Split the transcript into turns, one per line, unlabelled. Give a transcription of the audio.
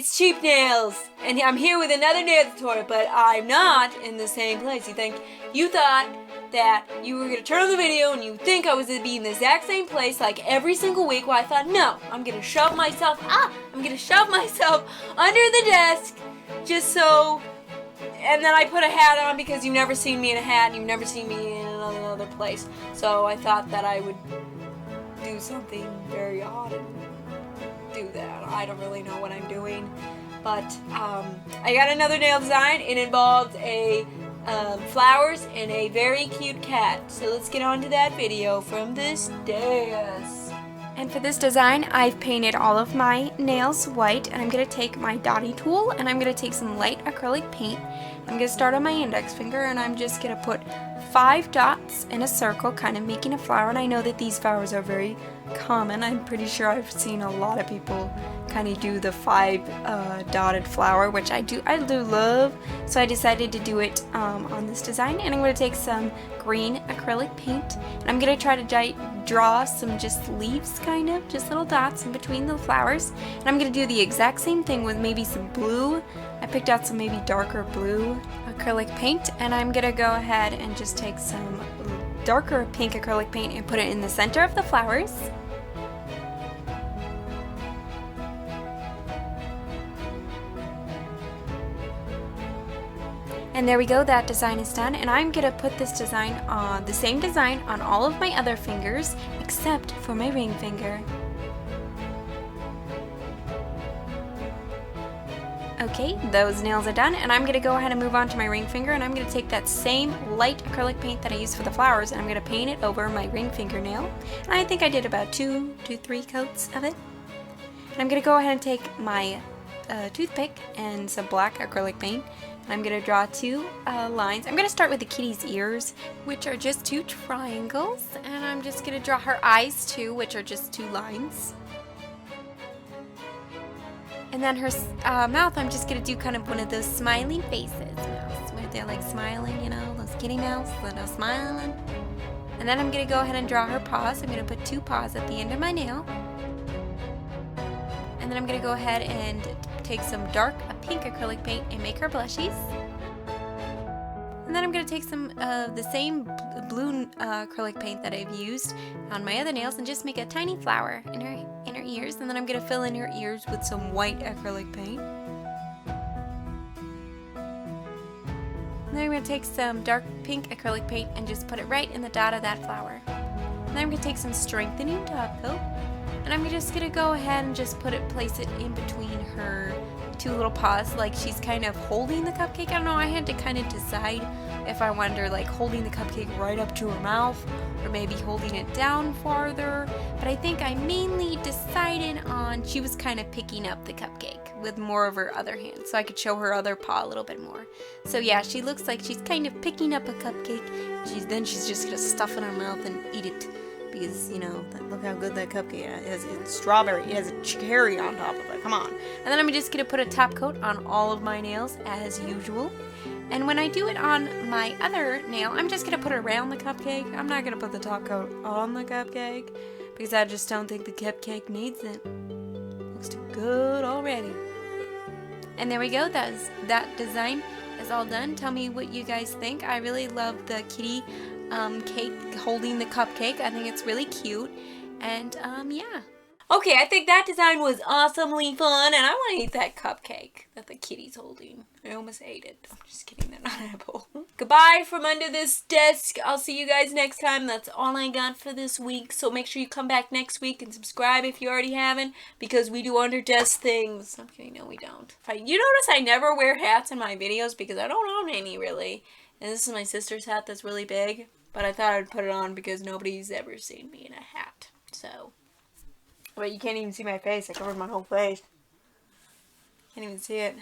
it's Cheap Nails, and I'm here with another nail tutorial, but I'm not in the same place. You thought that you were going to turn on the video and you think I was going to be in the exact same place like every single week. Well, I thought, no, I'm going to shove myself under the desk just so, and then I put a hat on because you've never seen me in a hat and you've never seen me in another place. So I thought that I would do something very odd and do that. I don't really know what I'm doing, but I got another nail design. It involved a flowers and a very cute cat. So let's get on to that video from this desk.
And for this design, I've painted all of my nails white, and I'm going to take my dotty tool and I'm going to take some light acrylic paint. I'm going to start on my index finger and I'm just going to put 5 dots in a circle, kind of making a flower. And I know that these flowers are very common. I'm pretty sure I've seen a lot of people kind of do the 5 dotted flower, which I do love. So I decided to do it on this design, and I'm going to take some green acrylic paint and I'm going to try to draw some just leaves, kind of just little dots in between the flowers. And I'm going to do the exact same thing with maybe some blue. I picked out some maybe darker blue acrylic paint, and I'm going to go ahead and just take some darker pink acrylic paint and put it in the center of the flowers. And there we go, that design is done, and I'm going to put this design on, the same design on all of my other fingers except for my ring finger. Okay, those nails are done, and I'm going to go ahead and move on to my ring finger, and I'm going to take that same light acrylic paint that I used for the flowers, and I'm going to paint it over my ring fingernail. And I think I did about 2 to 3 coats of it. And I'm going to go ahead and take my toothpick and some black acrylic paint. I'm going to draw 2 lines. I'm going to start with the kitty's ears, which are just 2 triangles, and I'm just going to draw her eyes too, which are just 2 lines. And then her mouth, I'm just going to do kind of one of those smiling faces mouths, where they're like smiling, you know, those kitty mouths that are smiling. And then I'm going to go ahead and draw her paws. I'm going to put 2 paws at the end of my nail. And then I'm going to go ahead and take some dark pink acrylic paint and make her blushies. And then I'm going to take some of the same blue acrylic paint that I've used on my other nails and just make a tiny flower in her ears. And then I'm going to fill in her ears with some white acrylic paint. And then I'm going to take some dark pink acrylic paint and just put it right in the dot of that flower. And then I'm going to take some strengthening top coat. And I'm just going to go ahead and just place it in between her 2 little paws, like she's kind of holding the cupcake. I don't know, I had to kind of decide if I wanted her like holding the cupcake right up to her mouth or maybe holding it down farther. But I think I mainly decided on she was kind of picking up the cupcake with more of her other hand, so I could show her other paw a little bit more. So yeah, she looks like she's kind of picking up a cupcake. Then she's just going to stuff it in her mouth and eat it. Because, you know, look how good that cupcake is. It's strawberry. It has a cherry on top of it. Come on. And then I'm just going to put a top coat on all of my nails as usual. And when I do it on my other nail, I'm just going to put it around the cupcake. I'm not going to put the top coat on the cupcake because I just don't think the cupcake needs it. Looks too good already. And there we go. That design is all done. Tell me what you guys think. I really love the kitty cake holding the cupcake. I think it's really cute, and yeah.
Okay, I think that design was awesomely fun, and I want to eat that cupcake that the kitty's holding. I almost ate it. I'm just kidding, they're not edible. Goodbye from under this desk. I'll see you guys next time. That's all I got for this week, so make sure you come back next week and subscribe if you already haven't, because we do under desk things. I'm kidding, no we don't. You notice I never wear hats in my videos because I don't own any, really. And this is my sister's hat that's really big. But I thought I'd put it on because nobody's ever seen me in a hat. So. But you can't even see my face. I covered my whole face. Can't even see it.